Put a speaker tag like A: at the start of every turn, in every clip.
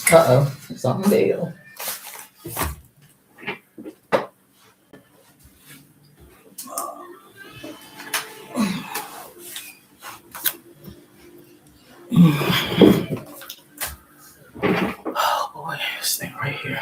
A: Uh-oh, something failed. Oh boy, this thing right here.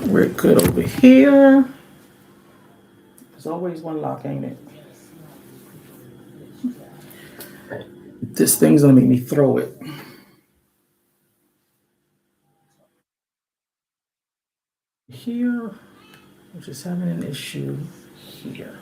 A: We're good over here. There's always one lock, ain't it? This thing's gonna make me throw it. Here, we're just having an issue here.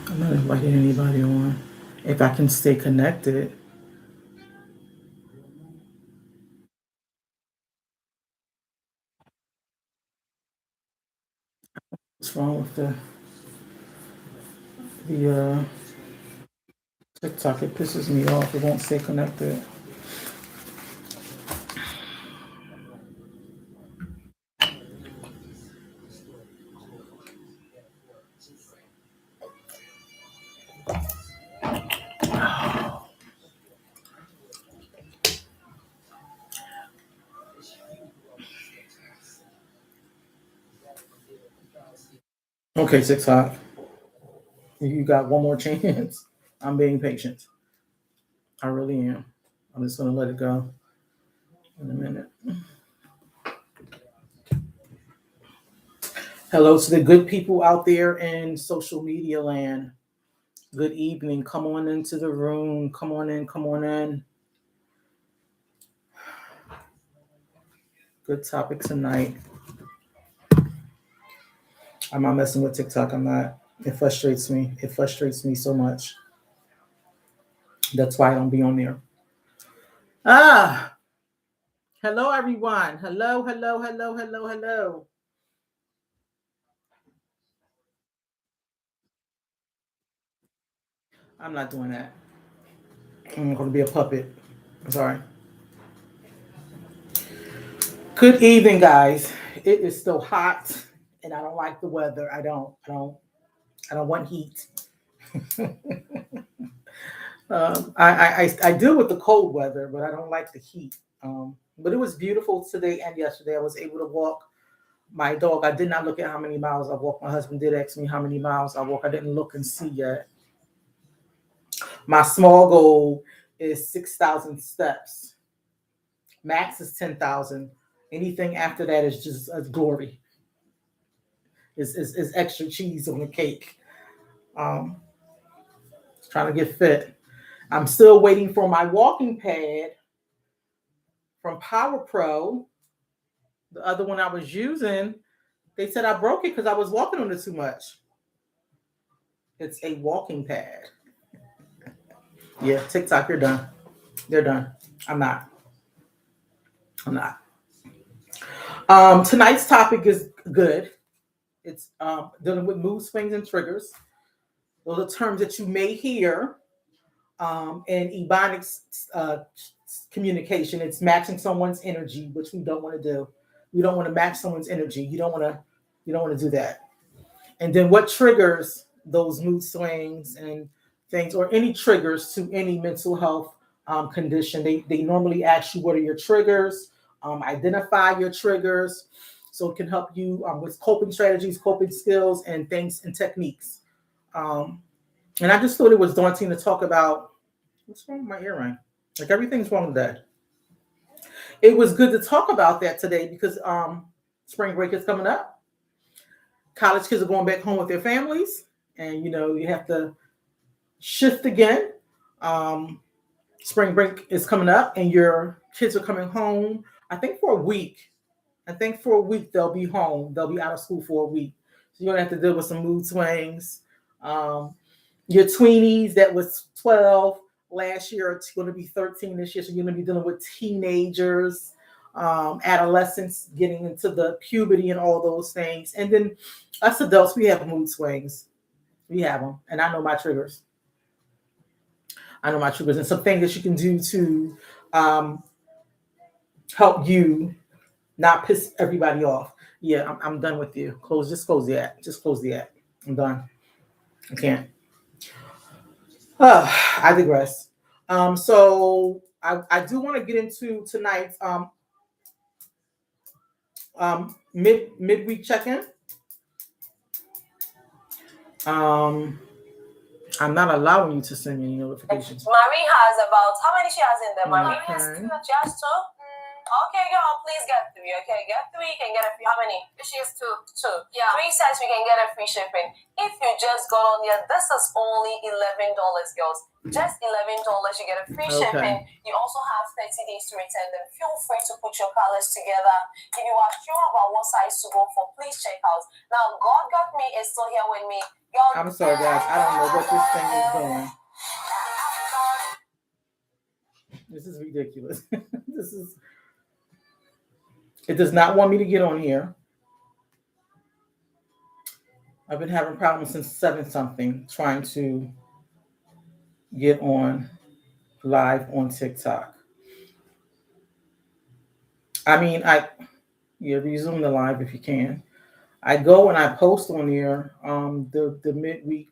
A: I'm not inviting anybody on. If I can stay connected. What's wrong with the TikTok? It pisses me off. It won't stay connected. Okay, TikTok. You got one more chance. I'm being patient. I really am. I'm just gonna let it go in a minute. Hello to the good people out there in social media land. Good evening. Come on into the room. Come on in. Come on in. Good topic tonight. I'm not messing with TikTok. I'm not. It frustrates me. It frustrates me so much. That's why I don't be on there. Ah, hello everyone. Hello, hello, hello, hello, hello. I'm not doing that. I'm going to be a puppet. I'm sorry. Good evening, guys. It is still hot, and I don't like the weather. I don't. I don't. I don't want heat. I deal with the cold weather, but I don't like the heat. But it was beautiful today and yesterday. I was able to walk my dog. I did not look at how many miles I walked. My husband did ask me how many miles I walk. I didn't look and see yet. My small goal is 6,000 steps. Max is 10,000. Anything after that is just a glory. Is extra cheese on the cake. Um, trying to get fit. I'm still waiting for my walking pad from Power Pro. The other one I was using, they said I broke it because I was walking on it too much. It's a walking pad. Yeah, TikTok, you're done. They're done. I'm not. I'm not. Tonight's topic is good. It's dealing with mood swings and triggers. Those are terms that you may hear in Ebonics communication. It's matching someone's energy, which we don't want to do. We don't want to match someone's energy. You don't want to. You don't want to do that. And then what triggers those mood swings and things, or any triggers to any mental health condition? They normally ask you what are your triggers, identify your triggers, so it can help you with coping strategies, coping skills, and things and techniques. Um, and I just thought it was daunting to talk about what's wrong with my earring. Like everything's wrong today. It was good to talk about that today because spring break is coming up. College kids are going back home with their families, and you have to shift again. Um, Spring break is coming up, and your kids are coming home. I think for a week, I think for a week they'll be home. They'll be out of school for a week. So you're gonna have to deal with some mood swings. Um, your tweenies that was 12 last year are going to be 13 this year. So you're going to be dealing with teenagers, adolescents getting into the puberty and all those things. And then us adults, we have mood swings. We have them. And I know my triggers. And some things that you can do to um, help you not piss everybody off. Yeah, I'm done with you. Just close the app. Just close the app. I'm done. I can't. I digress. So I do want to get into tonight's midweek check-in. I'm not allowing you to send me any notifications.
B: Marie has about how many she has in there? Marie has two. She has two. Okay, girl, please get 3. Okay, get 3. You can get a free. How many? She has 2. 2. Yeah. 3 cents. We can get a free shipping. If you just got on here, this is only $11, girls. Just $11. You get a free shipping. You also have 30 days to return them. Feel free to put your colors together. If you are sure about what size to go for, please check out. Now, God Got Me is still here with me.
A: I'm sorry, guys. I don't know what this thing is doing. This is ridiculous. It does not want me to get on here. I've been having problems since 7-something trying to get on live on TikTok. I mean, resume the live if you can. I go and I post on here the midweek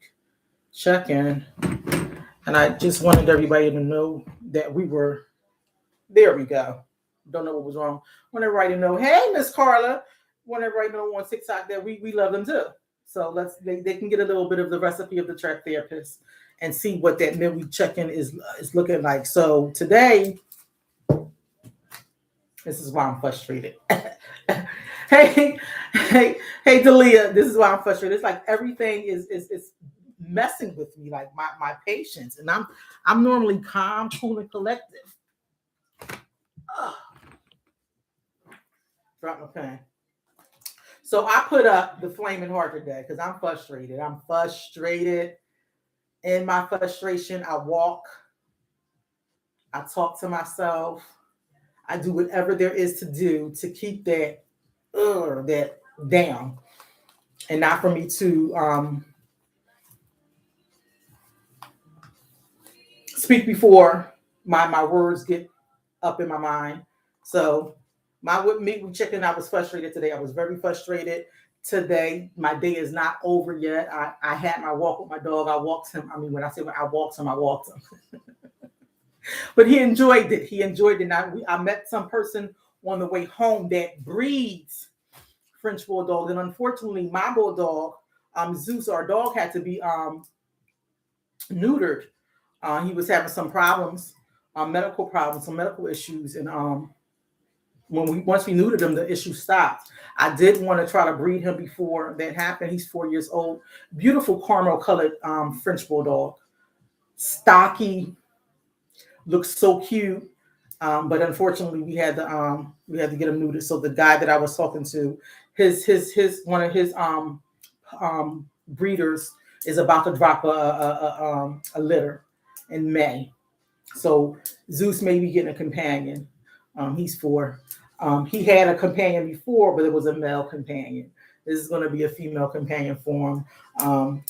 A: check-in, and I just wanted everybody to know that we were. There we go. Don't know what was wrong. Want everybody to know, hey, Miss Carla. Want everybody to know on TikTok that we love them too. So they can get a little bit of the recipe of the track therapist and see what that midweek check-in is looking like. So today, this is why I'm frustrated. hey, Dalia, this is why I'm frustrated. It's like everything is messing with me, like my patience. And I'm normally calm, cool, and collective. Drop my pen. So I put up the flaming heart today because I'm frustrated. In my frustration, I walk. I talk to myself. I do whatever there is to do to keep that down, and not for me to speak before my words get up in my mind. So me checking, I was frustrated today. I was very frustrated today. My day is not over yet. I had my walk with my dog. I walked him. I mean, when I walked him. But he enjoyed it. And I met some person on the way home that breeds French Bulldog. And unfortunately, my Bulldog, Zeus, our dog, had to be neutered. He was having some problems, medical problems, some medical issues. And once we neutered him, the issue stopped. I did want to try to breed him before that happened. He's 4 years old. Beautiful caramel colored French Bulldog. Stocky. Looks so cute. But unfortunately we had to get him neutered. So the guy that I was talking to, his one of his breeders is about to drop a litter in May. So Zeus may be getting a companion. He's 4. He had a companion before, but it was a male companion. This is going to be a female companion for him.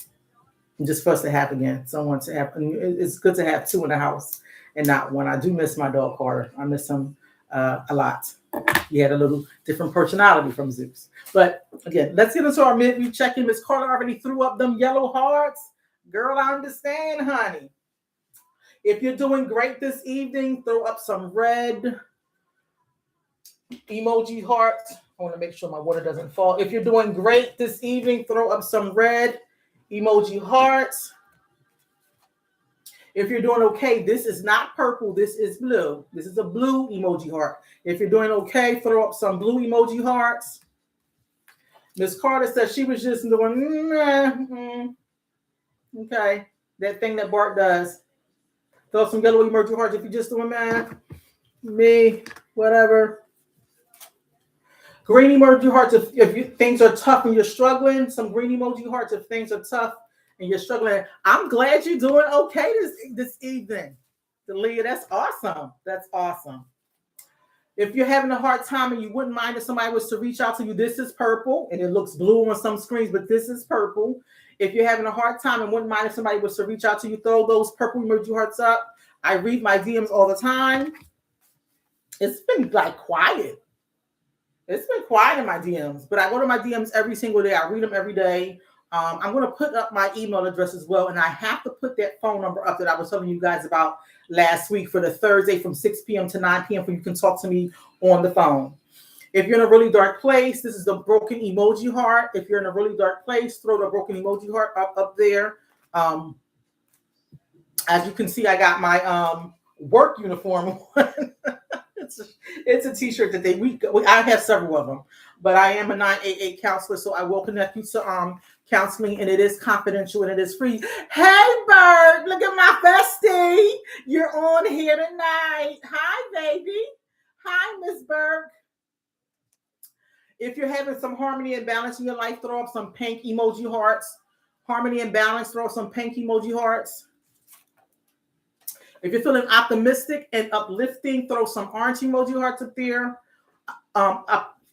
A: Just for us to have again. Someone to have. It's good to have 2 in the house and not 1. I do miss my dog Carter. I miss him a lot. He had a little different personality from Zeus. But again, let's get into our midweek check-in. Miss Carter already threw up them yellow hearts. Girl, I understand, honey. If you're doing great this evening, throw up some red emoji hearts. I want to make sure my water doesn't fall. If you're doing great this evening, throw up some red emoji hearts. If you're doing okay, this is not purple, this is blue. This is a blue emoji heart. If you're doing okay, throw up some blue emoji hearts. Miss Carter said she was just doing, okay, that thing that Bart does. Throw some yellow emoji hearts if you're just doing me, whatever. Green emoji hearts if things are tough and you're struggling. Some green emoji hearts if things are tough and you're struggling. I'm glad you're doing okay this evening. Delia, that's awesome. That's awesome. If you're having a hard time and you wouldn't mind if somebody was to reach out to you, this is purple and it looks blue on some screens, but this is purple. If you're having a hard time and wouldn't mind if somebody was to reach out to you, throw those purple emoji hearts up. I read my DMs all the time. It's been like quiet. It's been quiet in my DMs, but I go to my DMs every single day. I read them every day. I'm going to put up my email address as well, and I have to put that phone number up that I was telling you guys about last week for the Thursday from 6 p.m. to 9 p.m. where you can talk to me on the phone. If you're in a really dark place, this is the broken emoji heart. If you're in a really dark place, throw the broken emoji heart up there. As you can see, I got my work uniform on. It's a t-shirt that I have several of them, but I am a 988 counselor, so I will connect you to counseling, and it is confidential and it is free. Hey, Bert, look at my bestie. You're on here tonight. Hi, baby. Hi, Miss Bert. If you're having some harmony and balance in your life, throw up some pink emoji hearts. Harmony and balance, throw up some pink emoji hearts. If you're feeling optimistic and uplifting, throw some orange emoji hearts up there.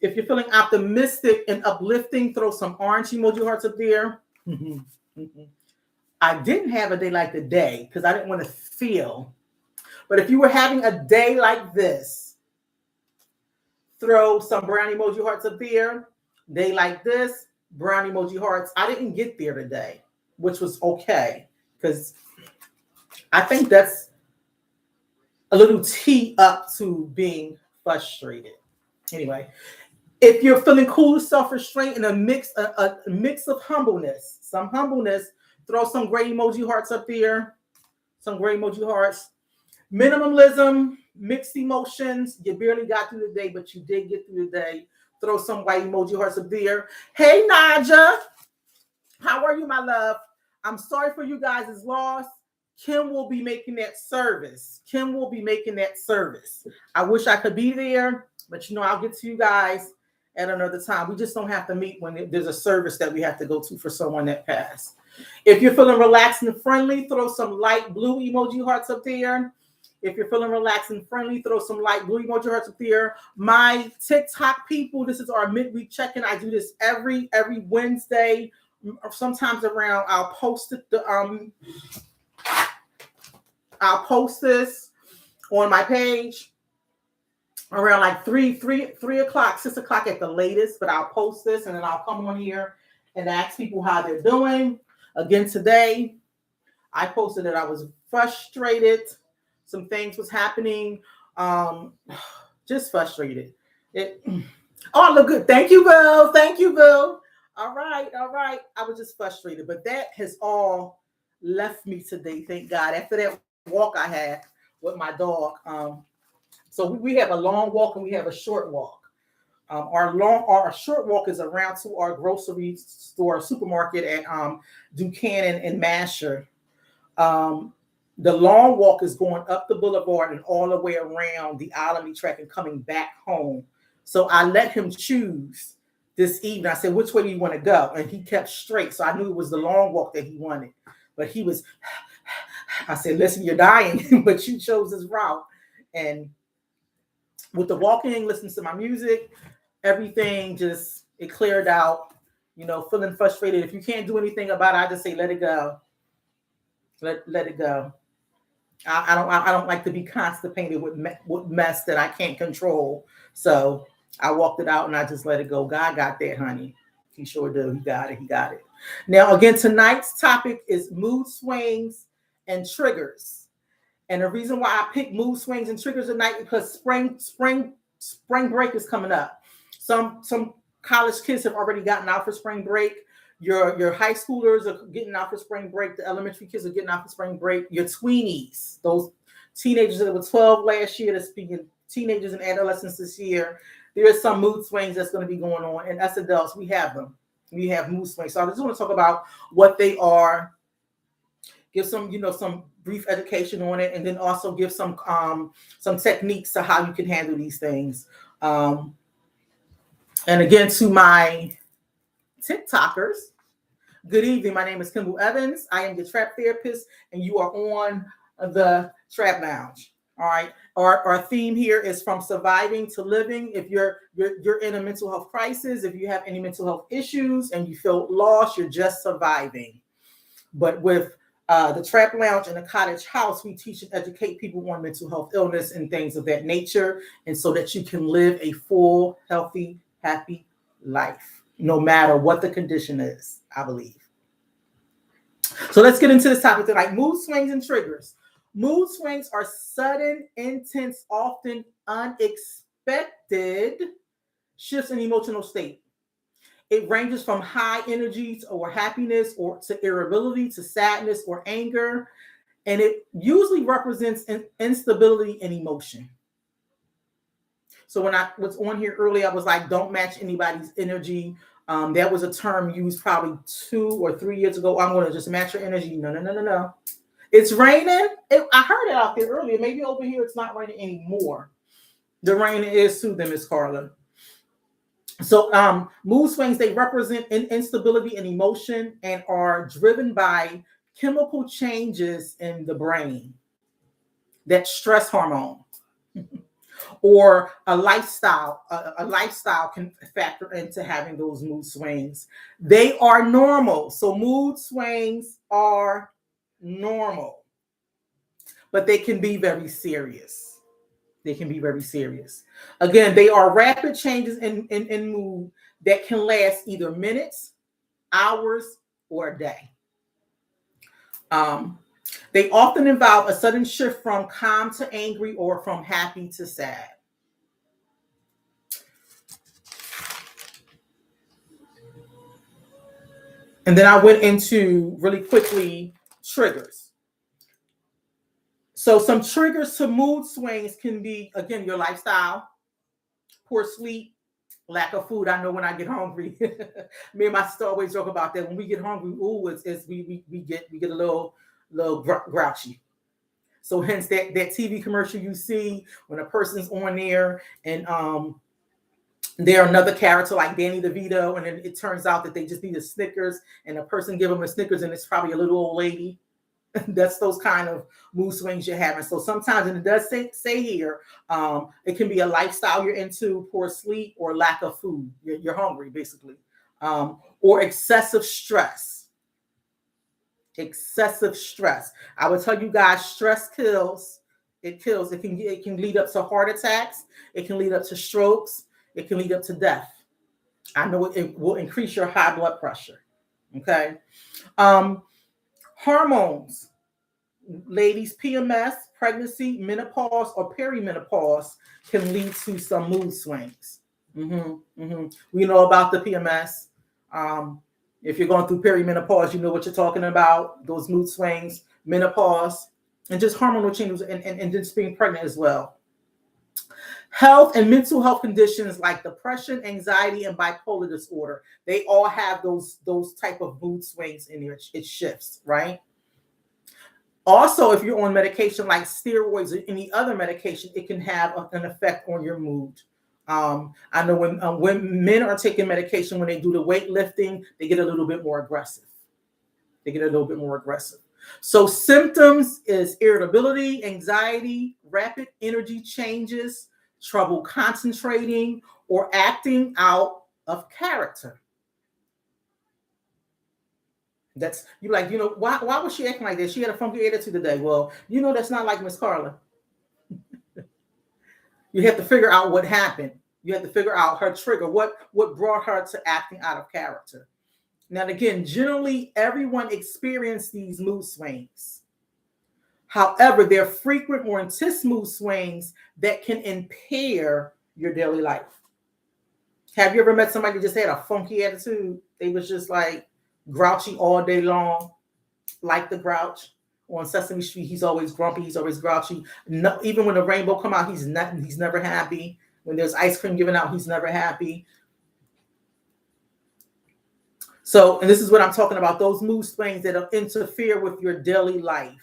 A: If you're feeling optimistic and uplifting, throw some orange emoji hearts up there. I didn't have a day like today because I didn't want to feel. But if you were having a day like this, throw some brown emoji hearts up there. Day like this, brown emoji hearts. I didn't get there today, which was okay because I think that's a little tee up to being frustrated. Anyway, if you're feeling cool, self-restraint, and a mix of humbleness, some humbleness, throw some gray emoji hearts up there. Some gray emoji hearts. Minimalism, mixed emotions. You barely got through the day, but you did get through the day. Throw some white emoji hearts up there. Hey, Naja. How are you, my love? I'm sorry for you guys' loss. Kim will be making that service. Kim will be making that service. I wish I could be there, but I'll get to you guys at another time. We just don't have to meet when there's a service that we have to go to for someone that passed. If you're feeling relaxed and friendly, throw some light blue emoji hearts up there. If you're feeling relaxed and friendly, throw some light blue emoji hearts up there. My TikTok people, this is our midweek check-in. I do this every Wednesday. Sometimes around, I'll post it. I'll post this on my page around like 3 o'clock, 6 o'clock at the latest, but I'll post this and then I'll come on here and ask people how they're doing. Again, today, I posted that I was frustrated. Some things was happening. Just frustrated. Oh, look good. Thank you, Bill. Thank you, Bill. All right. I was just frustrated, but that has all left me today. Thank God. After that walk I had with my dog. So we have a long walk and we have a short walk. Our short walk is around to our grocery store supermarket at Duchanan and Masher. The long walk is going up the boulevard and all the way around the Alamy track and coming back home. So I let him choose this evening. I said, which way do you want to go? And he kept straight. So I knew it was the long walk that he wanted. But he was, I said, listen, you're dying, but you chose this route. And with the walking, listening to my music, everything it cleared out, feeling frustrated. If you can't do anything about it, I just say, let it go. Let it go. I don't like to be constipated with mess that I can't control. So I walked it out and I just let it go. God got that, honey. He sure did. He got it. Now, again, tonight's topic is mood swings and triggers. And the reason why I picked mood swings and triggers tonight because spring break is coming up. Some college kids have already gotten out for spring break. Your high schoolers are getting out for spring break. The elementary kids are getting out for spring break. Your tweenies, those teenagers that were 12 last year, that's being teenagers and adolescents this year, there are some mood swings that's going to be going on. And as adults, we have them. We have mood swings. So I just want to talk about what they are, give some, some brief education on it, and then also give some techniques to how you can handle these things. And again, to my TikTokers, good evening. My name is Kimble Evans. I am the trap therapist, and you are on the Trap Lounge. All right. Our theme here is from surviving to living. If you're in a mental health crisis, if you have any mental health issues and you feel lost, you're just surviving. But with the Trap Lounge and the Cottage House, we teach and educate people on mental health illness and things of that nature, and so that you can live a full, healthy, happy life, no matter what the condition is, I believe. So let's get into this topic tonight. Mood swings and triggers. Mood swings are sudden, intense, often unexpected shifts in emotional state. It ranges from high energy or happiness or to irritability to sadness or anger. And it usually represents instability in emotion. So when I was on here earlier, I was like, don't match anybody's energy. That was a term used probably 2 or 3 years ago. I'm going to just match your energy. No. It's raining. I heard it out there earlier. Maybe over here it's not raining anymore. The rain is to them, Miss Carla. So mood swings, they represent instability in emotion and are driven by chemical changes in the brain. That stress hormone. Or a lifestyle can factor into having those mood swings. They are normal. So mood swings are normal, but they can be very serious. They can be very serious. Again, they are rapid changes in mood that can last either minutes, hours, or a day. They often involve a sudden shift from calm to angry or from happy to sad. And then I went into really quickly triggers. So some triggers to mood swings can be, again, your lifestyle, poor sleep, lack of food. I know when I get hungry, me and my sister always joke about that. When we get hungry, we get a little grouchy. So hence that TV commercial you see when a person's on there and they're another character like Danny DeVito, and then it turns out that they just need a Snickers, and a person give them a Snickers, and it's probably a little old lady. That's those kind of mood swings you're having. So sometimes, and it does say here, it can be a lifestyle you're into, poor sleep, or lack of food. You're hungry, basically, or excessive stress. Excessive stress. I would tell you guys, stress kills. It kills. It can lead up to heart attacks. It can lead up to strokes. It can lead up to death. I know it will increase your high blood pressure. Okay. Hormones. Ladies, PMS, pregnancy, menopause, or perimenopause can lead to some mood swings. We know about the PMS. If you're going through perimenopause, you know what you're talking about, those mood swings, menopause, and just hormonal changes and just being pregnant as well. Health and mental health conditions like depression, anxiety, and bipolar disorder, they all have those type of mood swings in there. It shifts, right? Also, if you're on medication like steroids or any other medication, it can have an effect on your mood. I know when men are taking medication, when they do the weightlifting, they get a little bit more aggressive. So symptoms is irritability, anxiety, rapid energy changes, trouble concentrating, or acting out of character. That's you like, why was she acting like this? She had a funky attitude today. Well, that's not like Miss Carla. You have to figure out what happened. You have to figure out her trigger, what brought her to acting out of character. Now, again, generally everyone experiences these mood swings. However, they're frequent or intense mood swings that can impair your daily life. Have you ever met somebody who just had a funky attitude? They was just like grouchy all day long, like the Grouch on Sesame Street. He's always grumpy. He's always grouchy. No, even when the rainbow come out, he's never happy. When there's ice cream given out, he's never happy. So, and this is what I'm talking about, those mood swings that interfere with your daily life.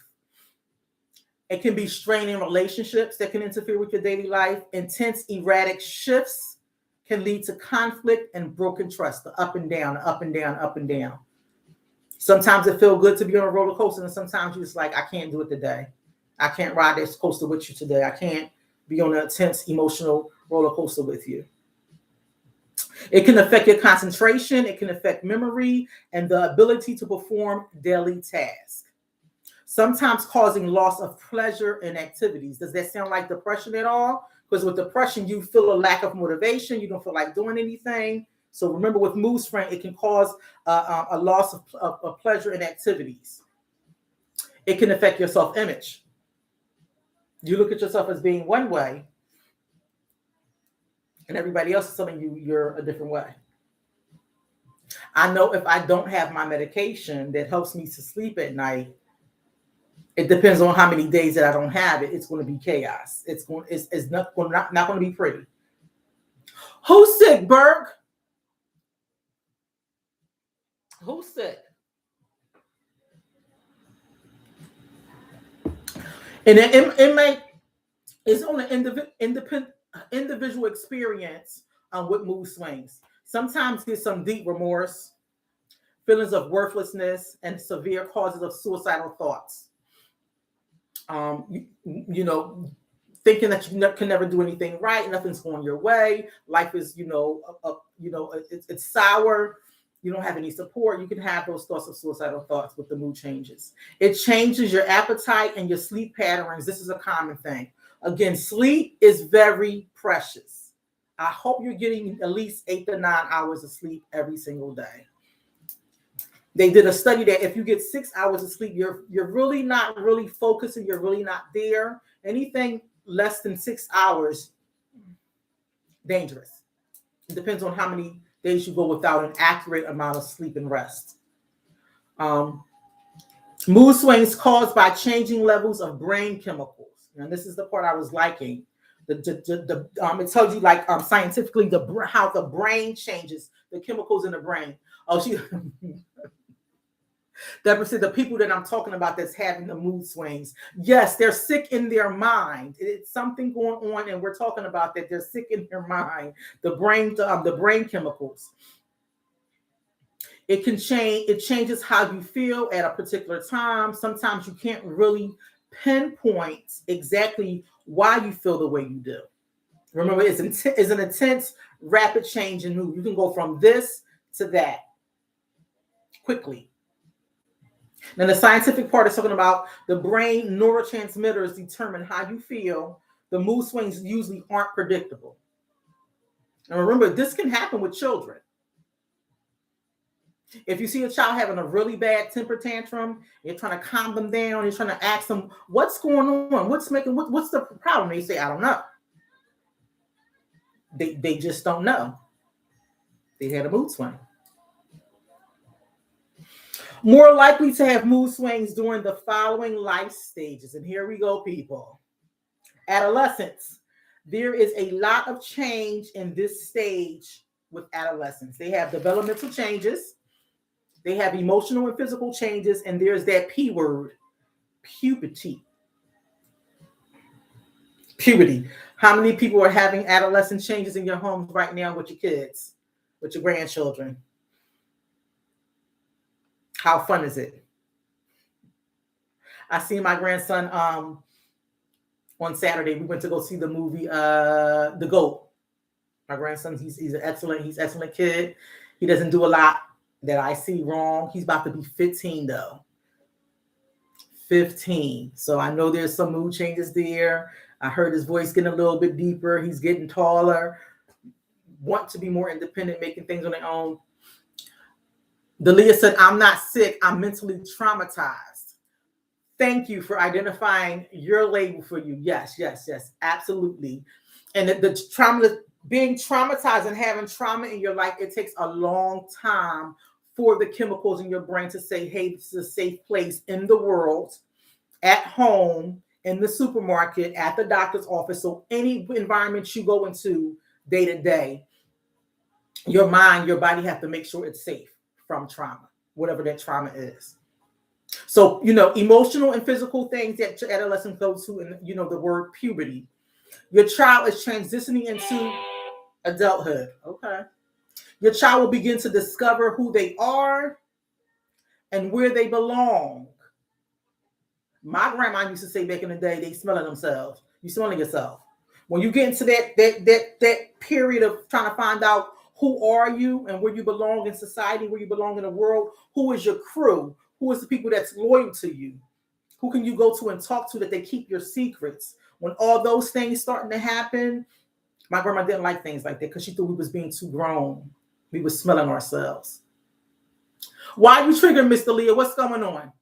A: It can be straining relationships that can interfere with your daily life. Intense erratic shifts can lead to conflict and broken trust, the up and down, up and down, up and down. Sometimes it feels good to be on a roller coaster, and sometimes you're just like, I can't do it today. I can't ride this coaster with you today. I can't be on an intense emotional roller coaster with you. It can affect your concentration. It can affect memory and the ability to perform daily tasks. Sometimes causing loss of pleasure in activities. Does that sound like depression at all? Because with depression, you feel a lack of motivation. You don't feel like doing anything. So remember, with mood swing, it can cause a loss of pleasure in activities. It can affect your self-image. You look at yourself as being one way, and everybody else is telling you you're a different way. I know if I don't have my medication that helps me to sleep at night, it depends on how many days that I don't have it. It's going to be chaos. It's not going to be pretty. Who's sick, Berg? Who's sick? And it may it's on an individual experience with mood swings. Sometimes there's some deep remorse, feelings of worthlessness, and severe causes of suicidal thoughts. You know, thinking that you can never do anything right, nothing's going your way, life is, it's sour. You don't have any support. You can have those thoughts of suicidal thoughts with the mood changes. It changes your appetite and your sleep patterns. This is a common thing. Again, sleep is very precious. I hope you're getting at least 8 to 9 hours of sleep every single day. They did a study that if you get 6 hours of sleep, you're really not really focusing. You're really not there. Anything less than 6 hours, dangerous. It depends on how many days you go without an accurate amount of sleep and rest. Mood swings caused by changing levels of brain chemicals. And this is the part I was liking. It tells you like scientifically how the brain changes, the chemicals in the brain. Oh, Deborah said the people that I'm talking about that's having the mood swings, yes, they're sick in their mind. It's something going on, and we're talking about that they're sick in their mind. The brain chemicals. It can change. It changes how you feel at a particular time. Sometimes you can't really pinpoint exactly why you feel the way you do. Remember, it's an intense, rapid change in mood. You can go from this to that quickly. Now, the scientific part is talking about the brain neurotransmitters determine how you feel. The mood swings usually aren't predictable. And remember, this can happen with children. If you see a child having a really bad temper tantrum, you're trying to calm them down, you're trying to ask them, what's going on? What's the problem? They say, I don't know. They just don't know. They had a mood swing. More likely to have mood swings during the following life stages. And here we go, people. Adolescence. There is a lot of change in this stage with adolescents. They have developmental changes. They have emotional and physical changes. And there's that P word, puberty. Puberty. How many people are having adolescent changes in your homes right now with your kids, with your grandchildren? How fun is it? I seen my grandson on Saturday. We went to go see the movie The GOAT. My grandson, he's an excellent kid. He doesn't do a lot that I see wrong. He's about to be 15 though. 15. So I know there's some mood changes there. I heard his voice getting a little bit deeper. He's getting taller. Want to be more independent, making things on their own. Delia said, I'm not sick. I'm mentally traumatized. Thank you for identifying your label for you. Yes, absolutely. And the trauma, being traumatized and having trauma in your life, it takes a long time for the chemicals in your brain to say, hey, this is a safe place in the world, at home, in the supermarket, at the doctor's office. So any environment you go into day to day, your mind, your body have to make sure it's safe from trauma, whatever that trauma is. So, emotional and physical things that your adolescent goes to, and, the word puberty. Your child is transitioning into Adulthood. Okay. Your child will begin to discover who they are and where they belong. My grandma used to say back in the day, they smelling themselves. You smelling yourself. When you get into that period of trying to find out who are you and where you belong in society, where you belong in the world, who is your crew, who is the people that's loyal to you, who can you go to and talk to that they keep your secrets. When all those things starting to happen, my grandma didn't like things like that because she thought we was being too grown. We were smelling ourselves. Why are you triggering, Mr. Leah? What's going on?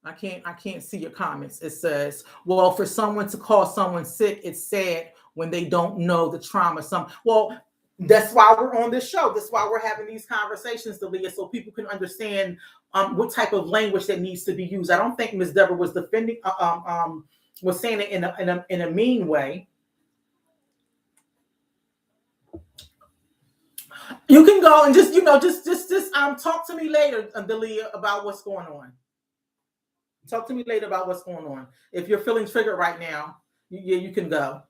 A: I can't see your comments. It says, well, for someone to call someone sick, it's sad when they don't know the trauma. Well, that's why we're on this show. That's why we're having these conversations, Leah, so people can understand what type of language that needs to be used. I don't think Ms. Deborah was defending, was saying it in a mean way. You can go and just talk to me later, Delia, about what's going on. Talk to me later about what's going on. If you're feeling triggered right now, you can go.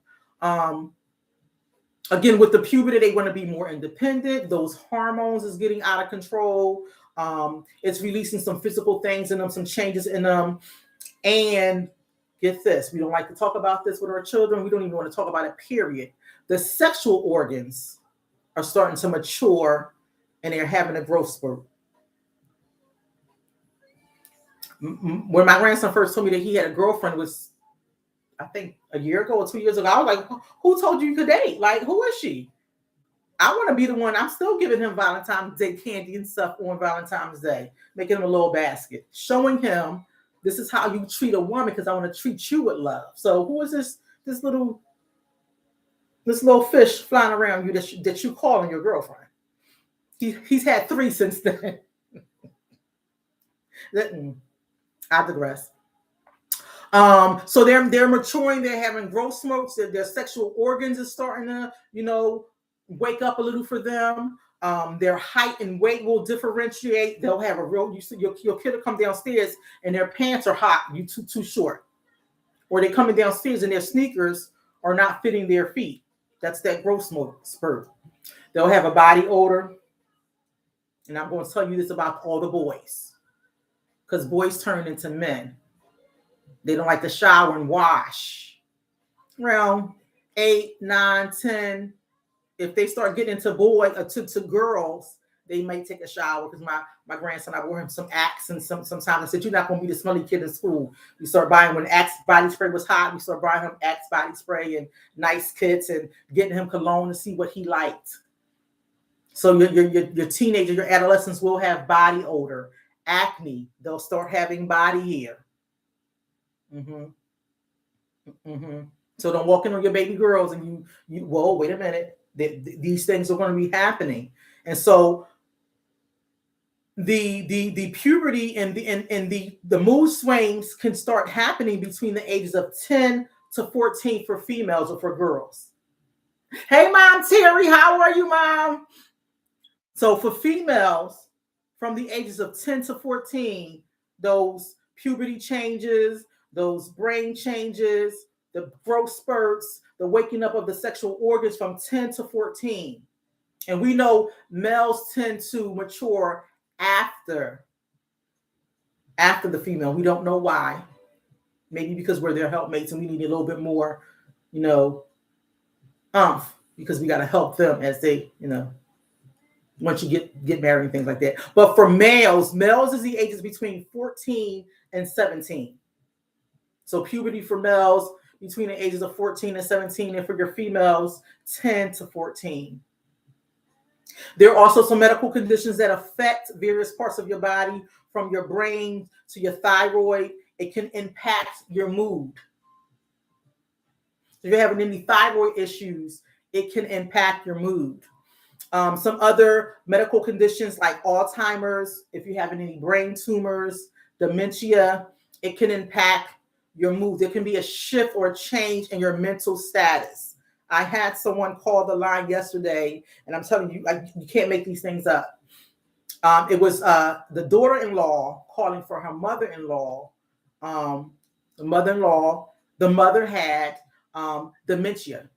A: Again, with the puberty, they want to be more independent. Those hormones is getting out of control. It's releasing some physical things in them, some changes in them. And get this, we don't like to talk about this with our children. We don't even want to talk about it, period. The sexual organs are starting to mature and they're having a growth spurt. When my grandson first told me that he had a girlfriend, was I think a year ago or 2 years ago, I was like, who told you you could date? Like, who is she? I want to be the one. I'm still giving him Valentine's Day candy and stuff on Valentine's Day, making him a little basket, showing him this is how you treat a woman because I want to treat you with love. So who is this little fish flying around you that you calling your girlfriend? He's had 3 since then. I digress. So they're maturing, they're having growth smokes, their sexual organs is starting to, wake up a little for them. Their height and weight will differentiate. They'll have a real, your kid will come downstairs and their pants are hot, you too short. Or they're coming downstairs and their sneakers are not fitting their feet. That's that growth smoke spurt. They'll have a body odor. And I'm going to tell you this about all the boys. Because boys turn into men. They don't like to shower and wash. Around 8, 9, 10. If they start getting into to girls, they may take a shower. Because my grandson, I wore him some Axe and sometimes I said, you're not going to be the smelly kid in school. We start buying, when Axe body spray was hot, we start buying him Axe body spray and nice kits and getting him cologne to see what he liked. So your teenager, your adolescents will have body odor, acne. They'll start having body hair. So don't walk in on your baby girls and you whoa, wait a minute. These things are going to be happening. And so the puberty and the mood swings can start happening between the ages of 10 to 14 for females or for girls. Hey, Mom Terry, how are you, Mom? So for females, from the ages of 10 to 14, those puberty changes, those brain changes, the growth spurts, the waking up of the sexual organs from 10 to 14. And we know males tend to mature after the female. We don't know why. Maybe because we're their helpmates and we need a little bit more, because we got to help them as they, once you get married and things like that. But for males is the ages between 14 and 17. So puberty for males between the ages of 14 and 17, and for your females, 10 to 14. There are also some medical conditions that affect various parts of your body, from your brain to your thyroid. It can impact your mood. If you're having any thyroid issues, it can impact your mood. Some other medical conditions like Alzheimer's, if you're having any brain tumors, dementia, it can impact your mood. There can be a shift or a change in your mental status. I had someone call the line yesterday, and I'm telling you, you can't make these things up. It was the daughter-in-law calling for her mother-in-law. The mother had dementia.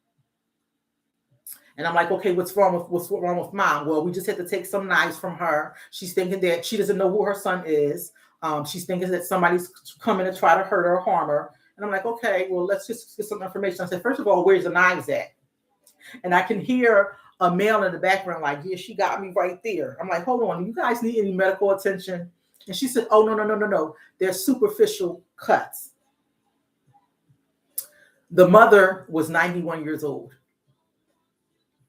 A: And I'm like, okay, what's wrong with mom? Well, we just had to take some knives from her. She's thinking that she doesn't know who her son is. She's thinking that somebody's coming to try to hurt her or harm her. And I'm like, okay, well, let's just get some information. I said, first of all, where's the knives at? And I can hear a male in the background like, yeah, she got me right there. I'm like, hold on, do you guys need any medical attention? And she said, oh, no. They're superficial cuts. The mother was 91 years old.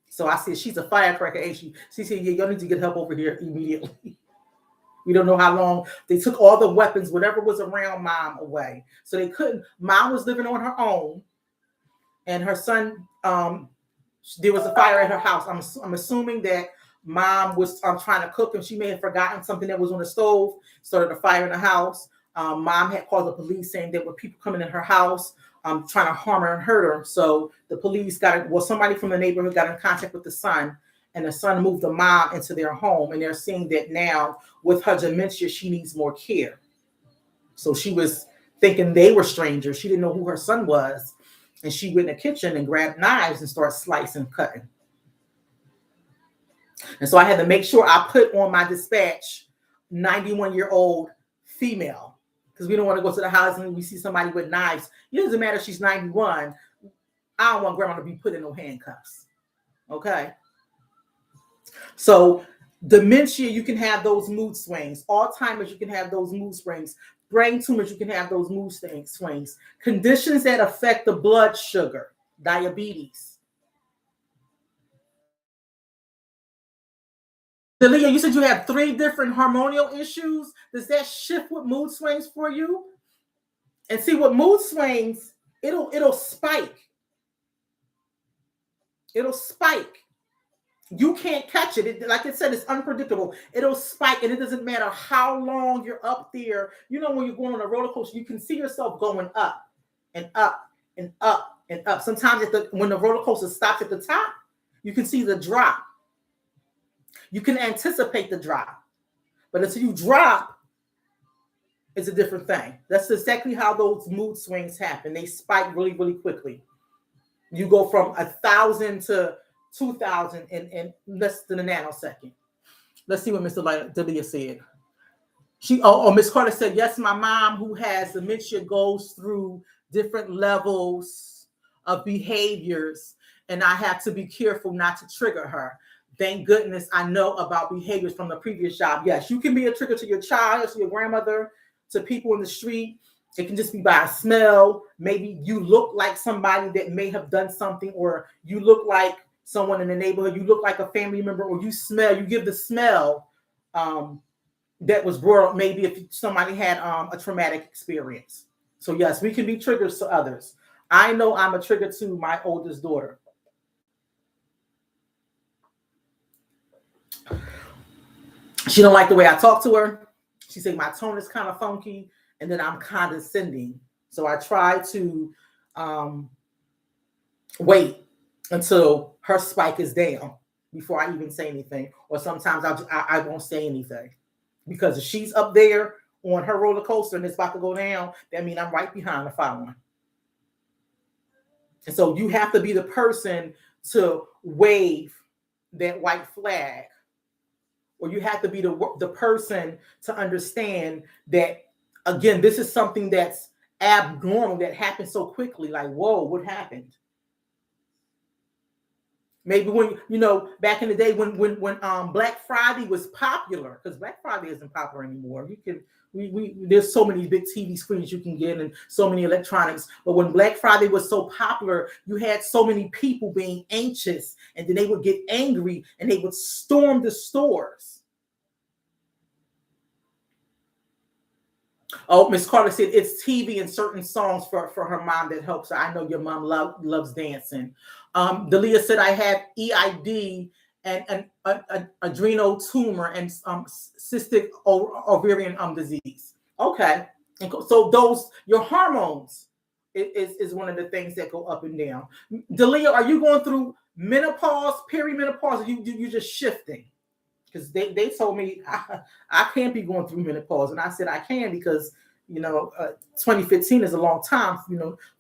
A: So I said, she's a firecracker, ain't she? She said, yeah, y'all need to get help over here immediately. We don't know how long. They took all the weapons, whatever was around mom, away. So they couldn't. Mom was living on her own. And her son, there was a fire at her house. I'm assuming that mom was trying to cook and she may have forgotten something that was on the stove, started a fire in the house. Mom had called the police saying there were people coming in her house trying to harm her and hurt her. So the police somebody from the neighborhood got in contact with the son, and the son moved the mom into their home. And they're seeing that now with her dementia, she needs more care. So she was thinking they were strangers. She didn't know who her son was. And she went in the kitchen and grabbed knives and started slicing, cutting. And so I had to make sure I put on my dispatch 91-year-old female, because we don't want to go to the house and we see somebody with knives. It doesn't matter if she's 91. I don't want grandma to be put in no handcuffs. Okay. So dementia, you can have those mood swings. Alzheimer's, you can have those mood swings. Brain tumors, you can have those mood swings. Conditions that affect the blood sugar, diabetes. Delia, you said you have 3 different hormonal issues. Does that shift with mood swings for you? And see, with mood swings, it'll spike. It'll spike. You can't catch it. Like I said, it's unpredictable. It'll spike, and it doesn't matter how long you're up there. You know, when you're going on a roller coaster, you can see yourself going up and up and up and up. Sometimes when the roller coaster stops at the top, you can see the drop. You can anticipate the drop. But until you drop, it's a different thing. That's exactly how those mood swings happen. They spike really, really quickly. You go from 1,000 to 2,000 in less than a nanosecond. Let's see what Mr. Delia said. Miss Carter said, yes, my mom who has dementia goes through different levels of behaviors, and I have to be careful not to trigger her. Thank goodness I know about behaviors from the previous job. Yes, you can be a trigger to your child, to your grandmother, to people in the street. It can just be by a smell. Maybe you look like somebody that may have done something, or you look like someone in the neighborhood, you look like a family member, or you give the smell that was brought up maybe if somebody had a traumatic experience. So yes, we can be triggers to others. I know I'm a trigger to my oldest daughter. She don't like the way I talk to her. She said my tone is kind of funky, and then I'm condescending. So I try to wait until her spike is down before I even say anything. Or sometimes I won't say anything, because if she's up there on her roller coaster and it's about to go down, that means I'm right behind the following. And so you have to be the person to wave that white flag, or you have to be the person to understand that, again, this is something that's abnormal, that happens so quickly. Like, whoa, what happened? Maybe when, back in the day when Black Friday was popular, because Black Friday isn't popular anymore. There's so many big TV screens you can get and so many electronics. But when Black Friday was so popular, you had so many people being anxious, and then they would get angry and they would storm the stores. Oh, Miss Carter said it's TV and certain songs for her mom that helps her. I know your mom loves dancing. Delia said I have EID and an adrenal tumor and cystic ovarian disease. Okay, and so those, your hormones is one of the things that go up and down. Delia, are you going through menopause, perimenopause, or you just shifting? Because they told me I can't be going through menopause, and I said I can, because 2015 is a long time,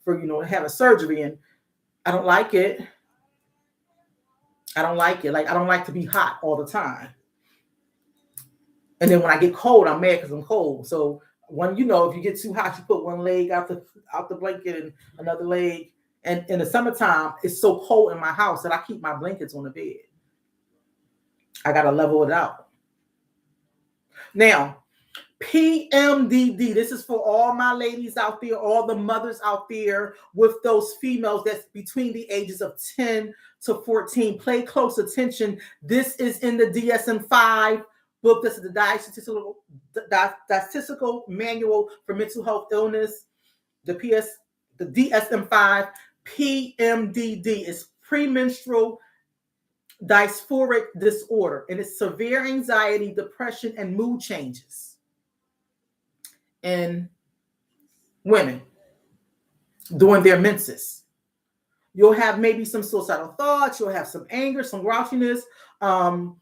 A: for to have a surgery, and I don't like it. I don't like it. Like, I don't like to be hot all the time. And then when I get cold, I'm mad because I'm cold. So when if you get too hot, you put one leg out the blanket and another leg. And in the summertime, it's so cold in my house that I keep my blankets on the bed. I gotta level it out. Now, PMDD. This is for all my ladies out there, all the mothers out there with those females that's between the ages of 10 to 14. Pay close attention. This is in the DSM-5 book. This is the Diagnostical Manual for Mental Health Illness. The DSM-5. PMDD is premenstrual dysphoric disorder, and it's severe anxiety, depression, and mood changes in women during their menses. You'll have maybe some suicidal thoughts. You'll have some anger, some grouchiness. Hormonal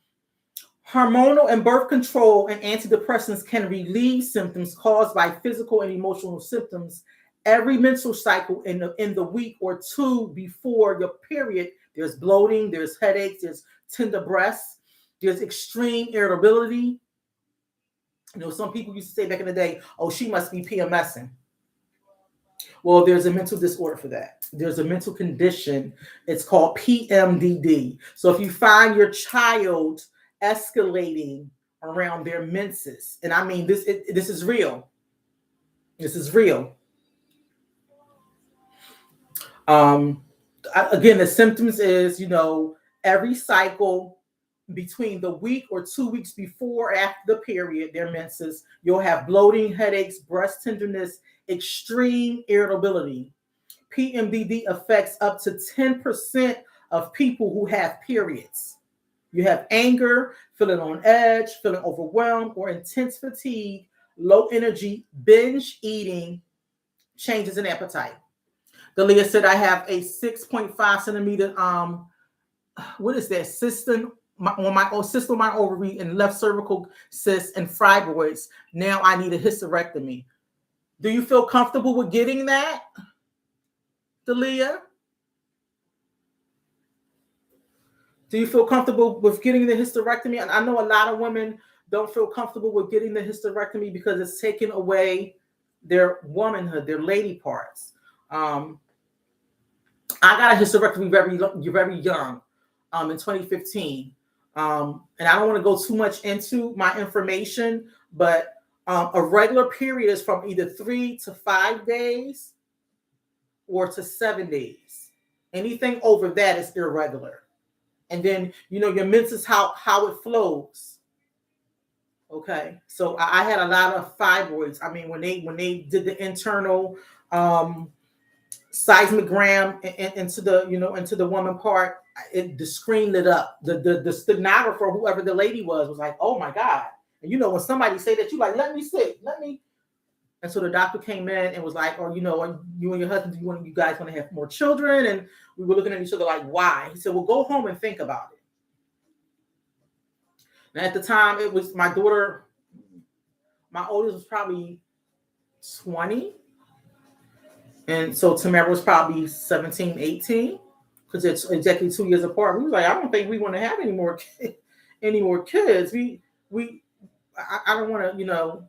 A: and birth control and antidepressants can relieve symptoms caused by physical and emotional symptoms. Every menstrual cycle in the week or two before your period, there's bloating, there's headaches, there's tender breasts, there's extreme irritability. Some people used to say back in the day, oh, she must be PMSing. Well, there's a mental disorder for that. There's a mental condition. It's called PMDD. So if you find your child escalating around their menses, and I mean, this is real. This is real. Again, the symptoms is, every cycle between the week or 2 weeks before or after the period, their menses, you'll have bloating, headaches, breast tenderness, extreme irritability. PMDD affects up to 10% of people who have periods. You have anger, feeling on edge, feeling overwhelmed, or intense fatigue, low energy, binge eating, changes in appetite. Dalia said, I have a 6.5 centimeter, what is that, cyst on my ovary and left cervical cyst and fibroids. Now I need a hysterectomy. Do you feel comfortable with getting that, Dalia? Do you feel comfortable with getting the hysterectomy? And I know a lot of women don't feel comfortable with getting the hysterectomy because it's taking away their womanhood, their lady parts. I got a hysterectomy very young, in 2015. And I don't want to go too much into my information, but a regular period is from either 3 to 5 days or to 7 days. Anything over that is irregular. And then, your menses, how it flows. Okay. So I had a lot of fibroids. I mean, when they did the internal seismogram into the woman part, the screen lit up. The stenographer, whoever the lady was like, oh my God. And when somebody say that, you like, let me sit, let me. And so the doctor came in and was like, oh, you and your husband, you guys want to have more children? And we were looking at each other like, why? He said, well, go home and think about it. And at the time, it was my daughter, my oldest was probably 20. And so Tamara was probably 17, 18, because it's exactly 2 years apart. We was like, I don't think we want to have any more kids. I don't want to,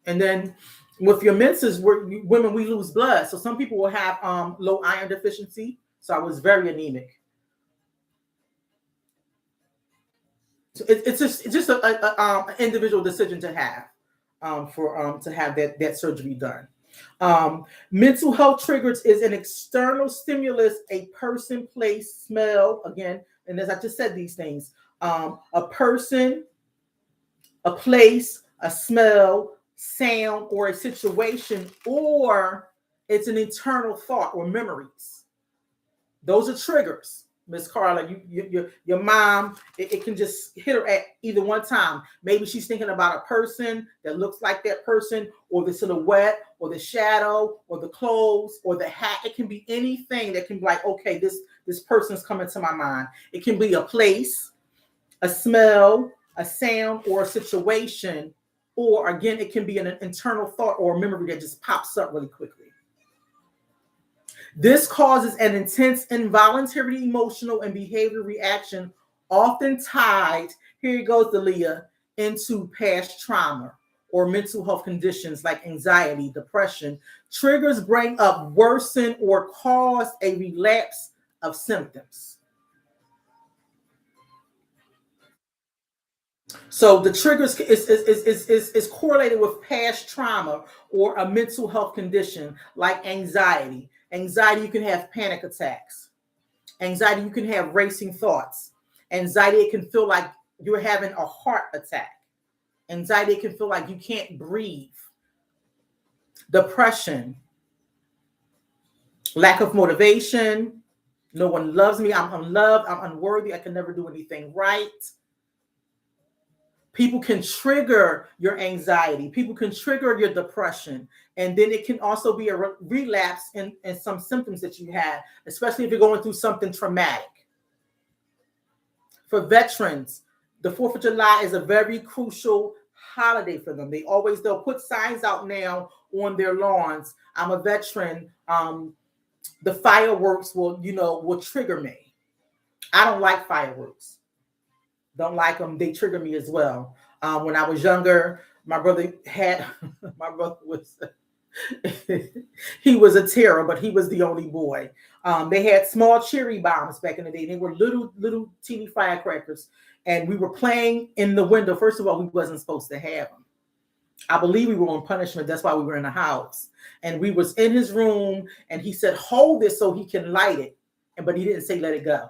A: and then with your menses, women, we lose blood. So some people will have low iron deficiency. So I was very anemic. So it's just an individual decision to have to have that surgery done. Mental health triggers is an external stimulus, a person, place, smell, again, and as I just said, these things, a person, a place, a smell, sound, or a situation, or it's an internal thought or memories. Those are triggers. Miss Carla, your mom, it can just hit her at either one time. Maybe she's thinking about a person that looks like that person, or the silhouette, or the shadow, or the clothes, or the hat. It can be anything that can be like, okay, this person's coming to my mind. It can be a place, a smell, a sound, or a situation, or again, it can be an internal thought or a memory that just pops up really quickly. This causes an intense involuntary emotional and behavioral reaction, often tied, here it goes, Dalia, into past trauma or mental health conditions like anxiety, depression. Triggers bring up, worsen, or cause a relapse of symptoms. So the triggers is correlated with past trauma or a mental health condition like anxiety. Anxiety, you can have panic attacks. Anxiety, you can have racing thoughts. Anxiety, it can feel like you're having a heart attack. Anxiety, it can feel like you can't breathe. Depression, lack of motivation. No one loves me. I'm unloved. I'm unworthy. I can never do anything right. People can trigger your anxiety. People can trigger your depression. And then it can also be a relapse in some symptoms that you had, especially if you're going through something traumatic. For veterans, the 4th of July is a very crucial holiday for them. They'll put signs out now on their lawns. I'm a veteran. The fireworks will trigger me. I don't like fireworks. Don't like them. They trigger me as well. When I was younger, my brother was he was a terror, but he was the only boy. They had small cherry bombs back in the day. They were little teeny firecrackers, and we were playing in the window. First of all, we wasn't supposed to have them. I believe we were on punishment. That's why we were in the house, and we was in his room, and he said, "Hold this so he can light it," but he didn't say let it go.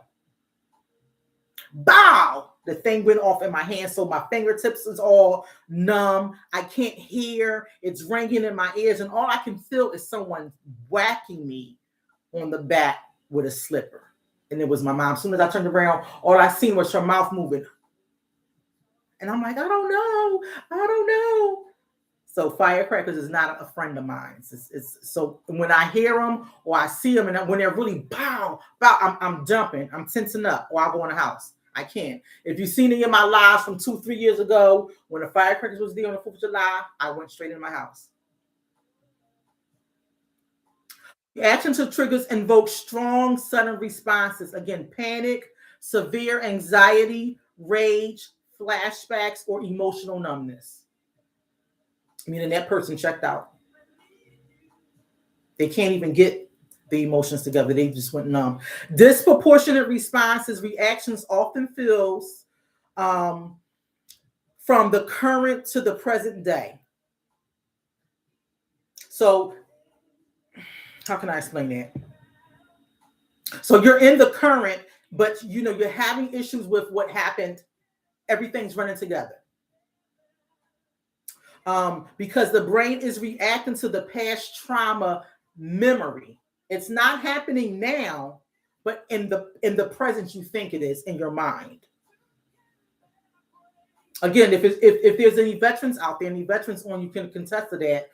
A: Bow! The thing went off in my hand, so my fingertips is all numb. I can't hear. It's ringing in my ears, and all I can feel is someone whacking me on the back with a slipper. And it was my mom. As soon as I turned around, all I seen was her mouth moving. And I'm like, I don't know. So firecrackers is not a friend of mine. So when I hear them or I see them, and when they're really bow, I'm jumping, I'm tensing up, or I'll go in the house. I can't. If you've seen any of my lives from 2-3 years ago, when the firecrackers was there on the 4th of July, I went straight in my house. The actions of triggers invoke strong, sudden responses. Again, panic, severe anxiety, rage, flashbacks, or emotional numbness. Meaning that person checked out. They can't even get the emotions together. They just went numb. Disproportionate responses, reactions often feels from the current to the present day. So how can I explain that? So you're in the current, but you're having issues with what happened. Everything's running together. Because the brain is reacting to the past trauma memory. It's not happening now, but in the present you think it is in your mind. Again, if there's any veterans out there, any veterans on, you can contest to that.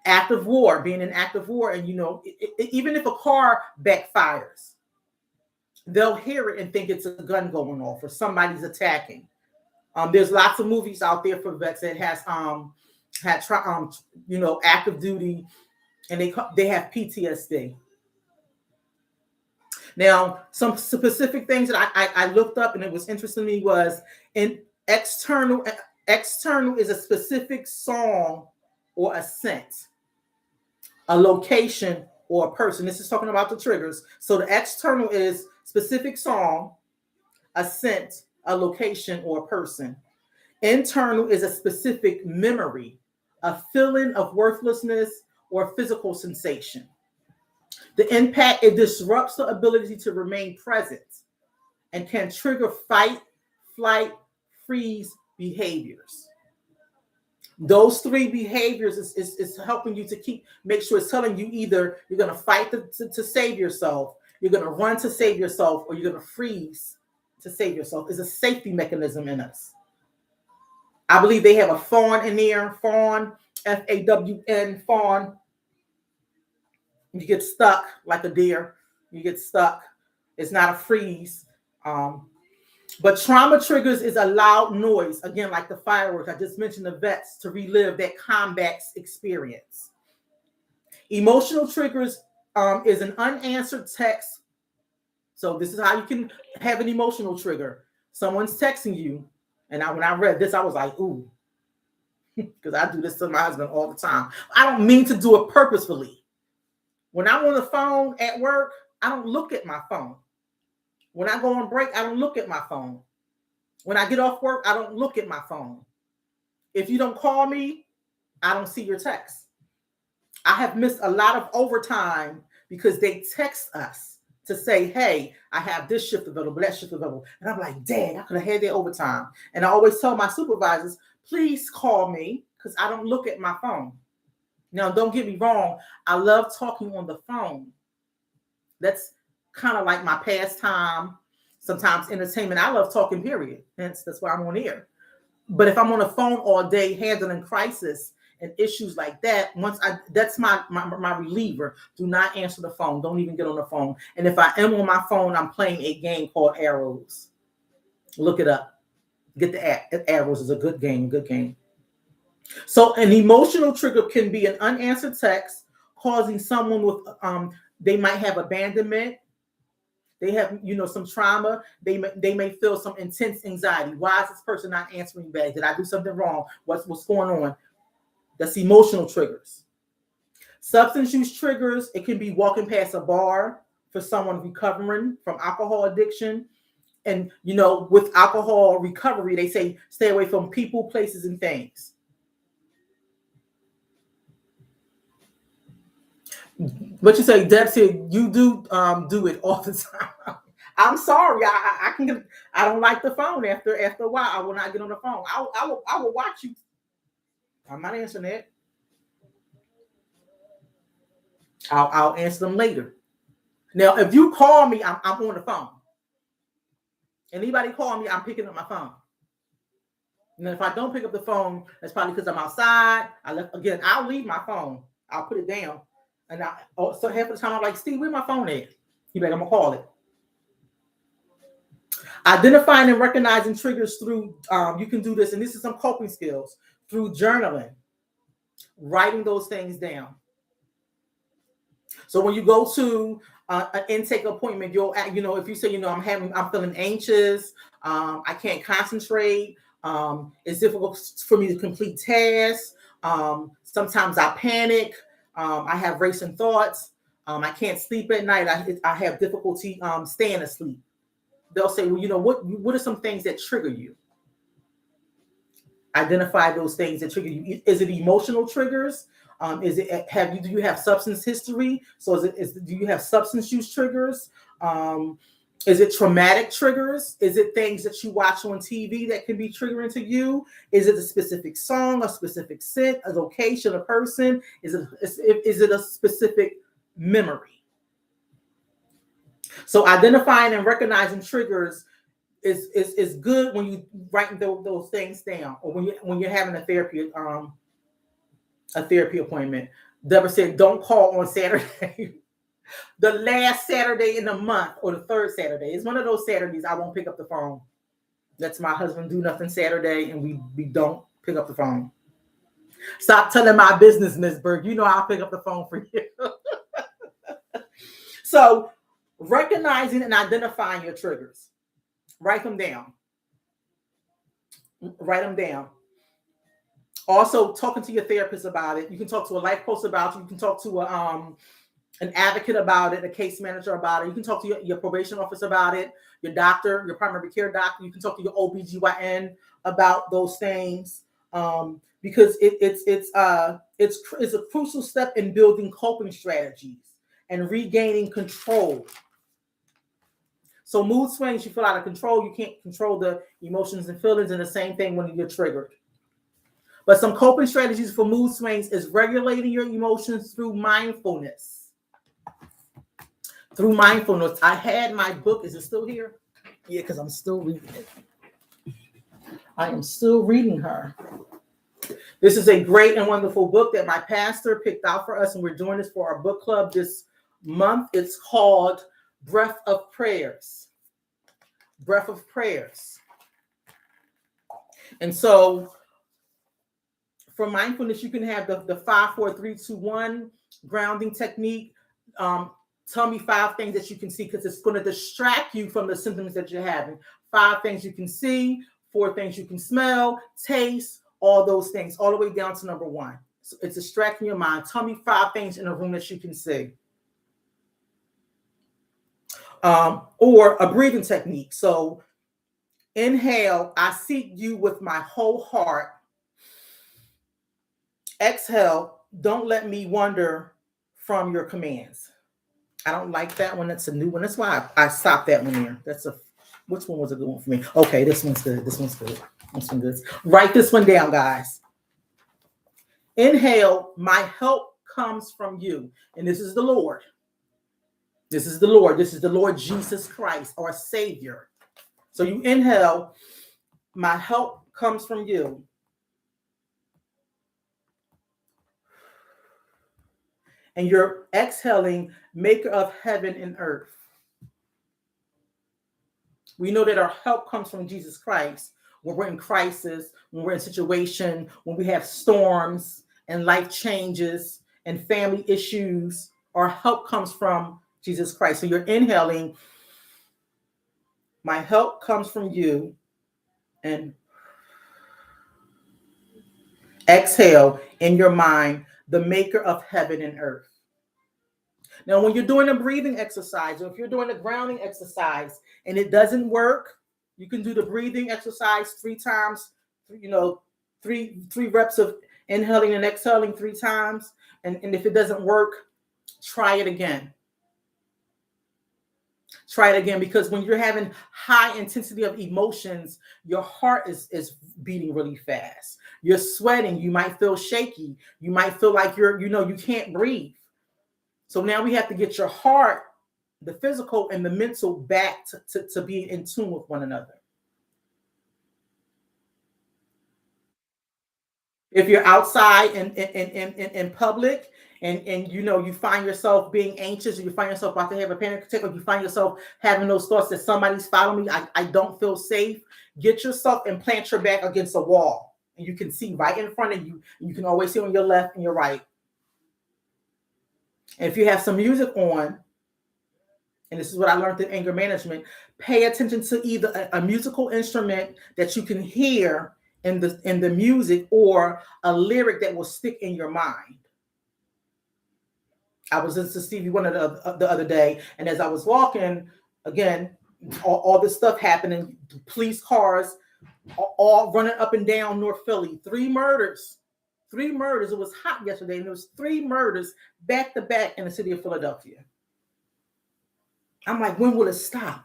A: Active war, being in active war, and even if a car backfires, they'll hear it and think it's a gun going off or somebody's attacking. There's lots of movies out there for vets that has active duty, and they have PTSD. Now, some specific things that I looked up and it was interesting to me was in external. External is a specific song or a scent, a location, or a person. This is talking about the triggers. So the external is specific song, a scent, a location, or a person. Internal is a specific memory, a feeling of worthlessness, or physical sensation. The impact, it disrupts the ability to remain present and can trigger fight, flight, freeze behaviors. Those 3 behaviors is helping you to make sure it's telling you either you're going to fight to save yourself, you're going to run to save yourself, or you're going to freeze to save yourself. It's a safety mechanism in us. I believe they have a fawn in there, fawn, FAWN, fawn. You get stuck like a deer. You get stuck. It's not a freeze. But trauma triggers is a loud noise, again, like the fireworks. I just mentioned the vets, to relive that combat experience. Emotional triggers is an unanswered text. So this is how you can have an emotional trigger. Someone's texting you, and when I read this, I was like, ooh, because I do this to my husband all the time. I don't mean to do it purposefully. When I'm on the phone at work, I don't look at my phone. When I go on break, I don't look at my phone. When I get off work, I don't look at my phone. If you don't call me, I don't see your text. I have missed a lot of overtime because they text us to say, hey, I have this shift available, that shift available. And I'm like, dang, I could have had that overtime. And I always tell my supervisors, please call me because I don't look at my phone. Now, don't get me wrong. I love talking on the phone. That's kind of like my pastime, sometimes entertainment. I love talking, period. Hence, that's why I'm on air. But if I'm on the phone all day handling crisis and issues like that, that's my reliever. Do not answer the phone. Don't even get on the phone. And if I am on my phone, I'm playing a game called Arrows. Look it up. Get the app. Arrows is a good game. Good game. So an emotional trigger can be an unanswered text causing someone with they might have abandonment. They have, some trauma. They may feel some intense anxiety. Why is this person not answering back? Did I do something wrong? What's going on? That's emotional triggers. Substance use triggers. It can be walking past a bar for someone recovering from alcohol addiction. And, with alcohol recovery, they say stay away from people, places, and things. But you say, Deb said, you do it all the time. I'm sorry. I don't like the phone after a while. I will not get on the phone. I will watch you. I'm not answering that. I'll answer them later. Now, if you call me, I'm on the phone. Anybody call me, I'm picking up my phone. And if I don't pick up the phone, that's probably because I'm outside. I'll leave my phone. I'll put it down. And so half of the time I'm like, Steve, where my phone at? He's like, I'm gonna call it. Identifying and recognizing triggers through, you can do this, and this is some coping skills, through journaling, writing those things down. So when you go to an intake appointment, if you say, I'm feeling anxious, I can't concentrate, it's difficult for me to complete tasks, sometimes I panic, I have racing thoughts, I can't sleep at night, I have difficulty staying asleep. They'll say, well, what are some things that trigger you? Identify those things that trigger you. Is it emotional triggers? Do you have substance history? So do you have substance use triggers? Is it traumatic triggers? Is it things that you watch on TV that can be triggering to you? Is it a specific song, a specific scent, a location, a person? Is it a specific memory? So identifying and recognizing triggers is good when you write those things down, or when you're having a therapy appointment. Deborah said, don't call on Saturday. The last Saturday in the month, or the third Saturday. It's one of those Saturdays I won't pick up the phone. That's my husband do nothing Saturday, and we don't pick up the phone. Stop telling my business, Miss Berg. I'll pick up the phone for you. So recognizing and identifying your triggers. Write them down. Also, talking to your therapist about it. You can talk to a life coach about it. You can talk to an advocate about it, a case manager about it. You can talk to your probation officer about it, your doctor, your primary care doctor. You can talk to your OBGYN about those things, because it's a crucial step in building coping strategies and regaining control. So mood swings, you feel out of control. You can't control the emotions and feelings, and the same thing when you're triggered. But some coping strategies for mood swings is regulating your emotions through mindfulness. I had my book. Is it still here? Yeah, because I'm still reading it. I am still reading her. This is a great and wonderful book that my pastor picked out for us, and we're doing this for our book club this month. It's called Breath of Prayers. And so for mindfulness, you can have the 5, 4, 3, 2, 1 grounding technique. Tell me 5 things that you can see, because it's going to distract you from the symptoms that you're having. 5 things you can see, 4 things you can smell, taste, all those things, all the way down to number 1. So it's distracting your mind. Tell me 5 things in a room that you can see. Or a breathing technique. So inhale, I seek you with my whole heart. Exhale, don't let me wander from your commands. I don't like that one. That's a new one. That's why I stopped that one there. Which one was a good one for me? Okay, this one's good. This one's good. This one's good. Write this one down, guys. Inhale, my help comes from you. And this is the Lord. This is the Lord. This is the Lord Jesus Christ, our Savior. So you inhale, my help comes from you. And you're exhaling, maker of heaven and earth. We know that our help comes from Jesus Christ. When we're in crisis, when we're in situation, when we have storms and life changes and family issues, our help comes from Jesus Christ. So you're inhaling, my help comes from you, and exhale in your mind, the maker of heaven and earth. Now, when you're doing a breathing exercise, or if you're doing a grounding exercise and it doesn't work, you can do the breathing exercise 3 times, three reps of inhaling and exhaling 3 times. And if it doesn't work, try it again. Try it again, because when you're having high intensity of emotions, your heart is beating really fast. You're sweating. You might feel shaky. You might feel like you can't breathe. So now we have to get your heart, the physical and the mental, back to be in tune with one another. If you're outside in public and you find yourself being anxious, or you find yourself about to have a panic attack, or you find yourself having those thoughts that somebody's following me, I don't feel safe, get yourself and plant your back against a wall. And you can see right in front of you. You can always see on your left and your right. And if you have some music on, and this is what I learned in anger management, pay attention to either a musical instrument that you can hear in the music, or a lyric that will stick in your mind. I was listening to Stevie Wonder the other day, and as I was walking, again, all this stuff happening, police cars all running up and down North Philly, 3 murders. 3 murders. It was hot yesterday, and there was 3 murders back to back in the city of Philadelphia. I'm like, when will it stop?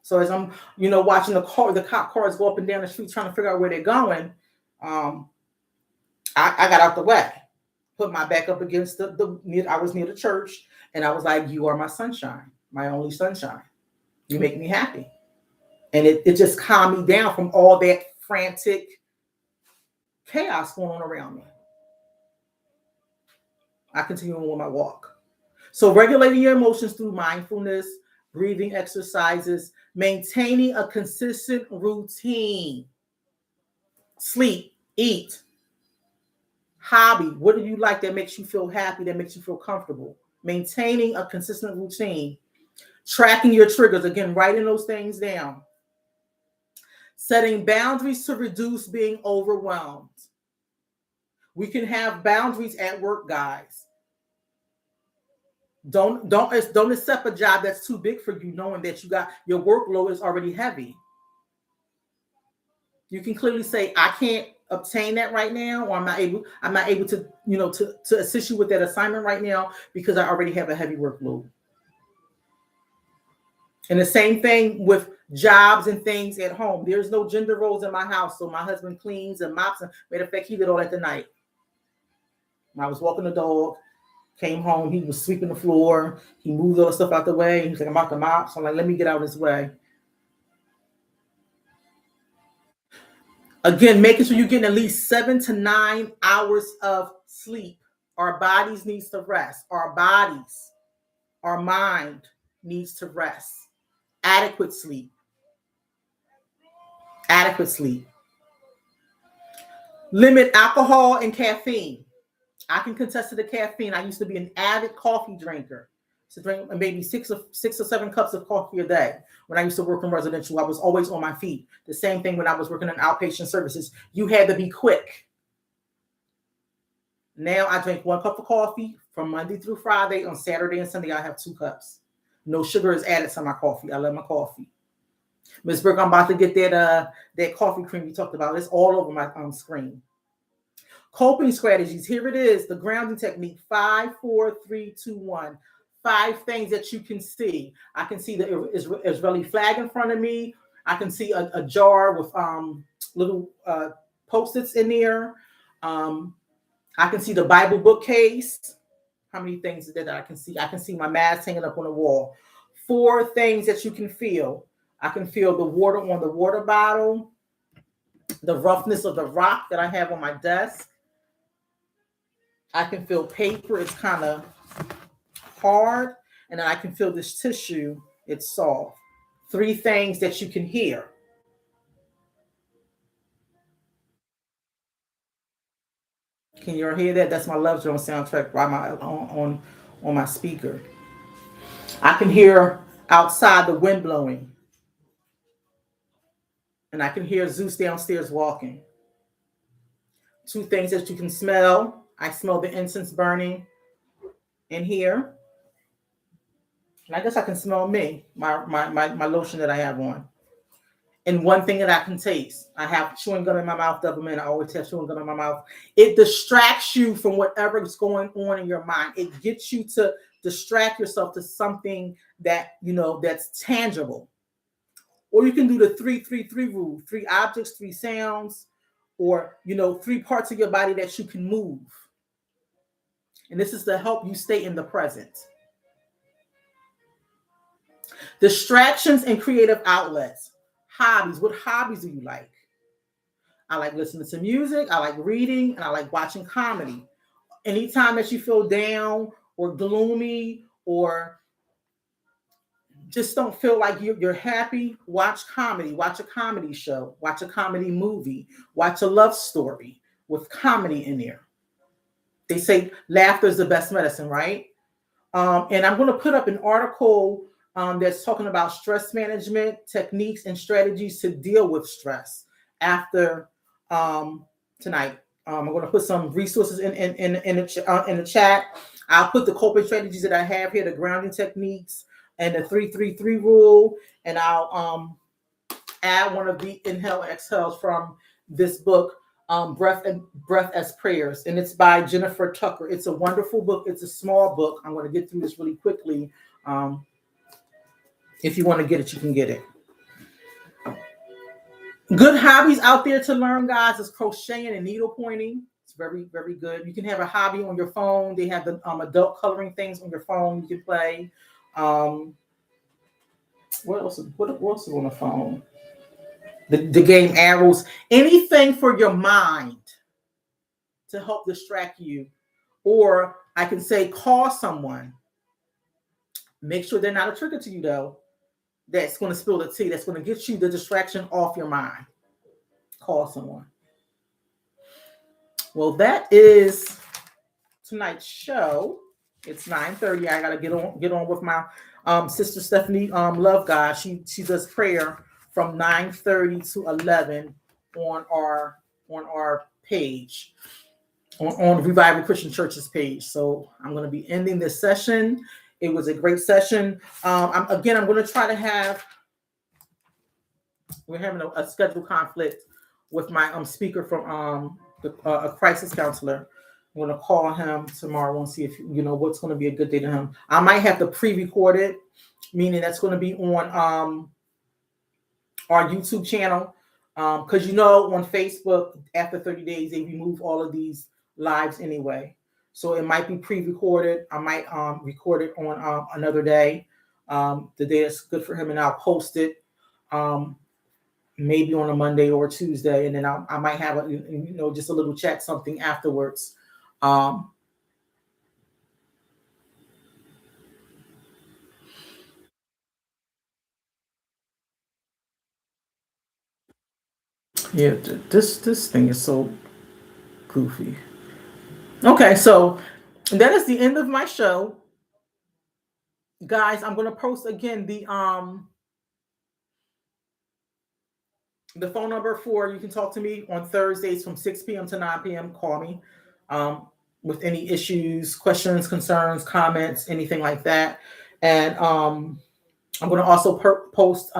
A: So as I'm, watching the cop cars go up and down the street trying to figure out where they're going, I got out the way, put my back up against I was near the church, and I was like, you are my sunshine, my only sunshine. You make me happy. And it just calmed me down from all that frantic chaos going on around me. I continue on with my walk. So regulating your emotions through mindfulness, breathing exercises, maintaining a consistent routine, sleep, eat, hobby. What do you like that makes you feel happy, that makes you feel comfortable? Maintaining a consistent routine, tracking your triggers, again, writing those things down, setting boundaries to reduce being overwhelmed. We can have boundaries at work, guys. Don't accept a job that's too big for you, knowing that your workload is already heavy. You can clearly say, I can't obtain that right now, or I'm not able to, to assist you with that assignment right now because I already have a heavy workload. And the same thing with jobs and things at home. There's no gender roles in my house, so my husband cleans and mops. And matter of fact, he did all that tonight. When I was walking the dog, came home, he was sweeping the floor. He moved all the stuff out the way. He was like, I'm about to mop. So I'm like, let me get out of his way. Again, making sure you're getting at least 7 to 9 hours of sleep. Our bodies needs to rest. Our mind needs to rest. Adequate sleep. Adequate sleep. Limit alcohol and caffeine. I can contest to the caffeine. I used to be an avid coffee drinker. to drink maybe 6 or 7 cups of coffee a day. When I used to work in residential, I was always on my feet. The same thing when I was working in outpatient services. You had to be quick. Now I drink 1 cup of coffee from Monday through Friday. On Saturday and Sunday, I have 2 cups. No sugar is added to my coffee. I love my coffee. Ms. Burke, I'm about to get that coffee cream you talked about. It's all over my screen. Coping strategies. Here it is. The grounding technique. 5, 4, 3, 2, 1. 5 things that you can see. I can see the Israeli flag in front of me. I can see a jar with little Post-its in there. I can see the Bible bookcase. How many things that I can see? I can see my mask hanging up on the wall. 4 things that you can feel. I can feel the water on the water bottle, the roughness of the rock that I have on my desk. I can feel paper. It's kind of hard. And then I can feel this tissue. It's soft. 3 things that you can hear. Can you hear that? That's my Love Jones soundtrack by on my speaker. I can hear outside the wind blowing. And I can hear Zeus downstairs walking. 2 things that you can smell. I smell the incense burning in here. And I guess I can smell me, my lotion that I have on. And 1 thing that I can taste. I have chewing gum in my mouth, double mint. I always have chewing gum in my mouth. It distracts you from whatever is going on in your mind. It gets you to distract yourself to something that, that's tangible. Or you can do the 3-3-3 rule. 3 objects, 3 sounds, or, 3 parts of your body that you can move. And this is to help you stay in the present. Distractions and creative outlets. Hobbies. What hobbies do you like? I like listening to music. I like reading, and I like watching comedy. Anytime that you feel down or gloomy or just don't feel like you're happy, watch comedy. Watch a comedy show. Watch a comedy movie. Watch a love story with comedy in there. They say laughter is the best medicine, right? And I'm going to put up an article that's talking about stress management techniques and strategies to deal with stress after tonight. I'm going to put some resources in the chat. I'll put the coping strategies that I have here, the grounding techniques and the 3-3-3 rule, and I'll add one of the inhale and exhales from this book, Breath as Prayers, and it's by Jennifer Tucker. It's a wonderful book. It's a small book. I'm going to get through this really quickly. If you want to get it, you can get it. Good hobbies out there to learn, guys, is crocheting and needle pointing. It's very, very good. You can have a hobby on your phone. They have the adult coloring things on your phone you can play. What else is on the phone? The game Arrows. Anything for your mind to help distract you. Or I can say call someone. Make sure they're not a trigger to you, though. That's going to spill the tea. That's going to get you the distraction off your mind. Call someone. Well, that is tonight's show. It's 9:30. I gotta get on with my sister Stephanie Love God. She does prayer from 9:30 to 11 on our page on Revival Christian Church's page. So I'm going to be ending this session. It was a great session. I'm going to try to have. We're having a schedule conflict with my speaker from a crisis counselor. I'm going to call him tomorrow and see if what's going to be a good day to him. I might have to pre-record it, meaning that's going to be on our YouTube channel, because on Facebook after 30 days they remove all of these lives anyway. So it might be pre-recorded. I might record it on another day, the day that's good for him, and I'll post it. Maybe on a Monday or a Tuesday, and then I might have just a little chat something afterwards. Yeah, this thing is so goofy. Okay, so that is the end of my show. guys, I'm gonna post again the phone number for you can talk to me on Thursdays from 6 p.m. to 9 p.m. Call me um, with any issues, questions, concerns, comments, anything like that. And I'm going to also post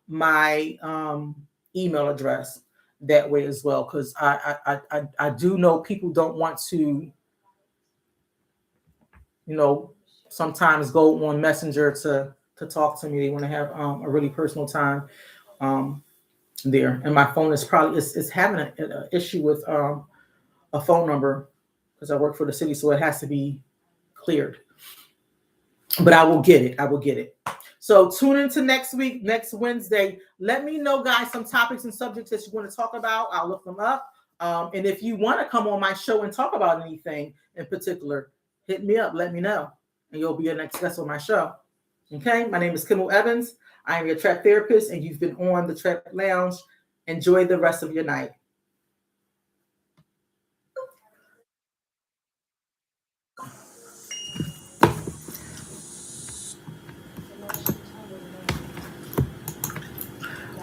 A: my email address that way as well, because I do know people don't want to, sometimes go on Messenger to talk to me. They want to have a really personal time. There, and my phone is probably is having an issue with a phone number because I work for the city, so it has to be cleared. But I will get it. I will get it. So tune into next week, next Wednesday. Let me know, guys, some topics and subjects that you want to talk about. I'll look them up. And if you want to come on my show and talk about anything in particular, hit me up. Let me know, and you'll be a next guest on my show. Okay, my name is Kimble Evans. I am your trap therapist, and you've been on the Trap Lounge. Enjoy the rest of your night.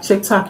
A: TikTok.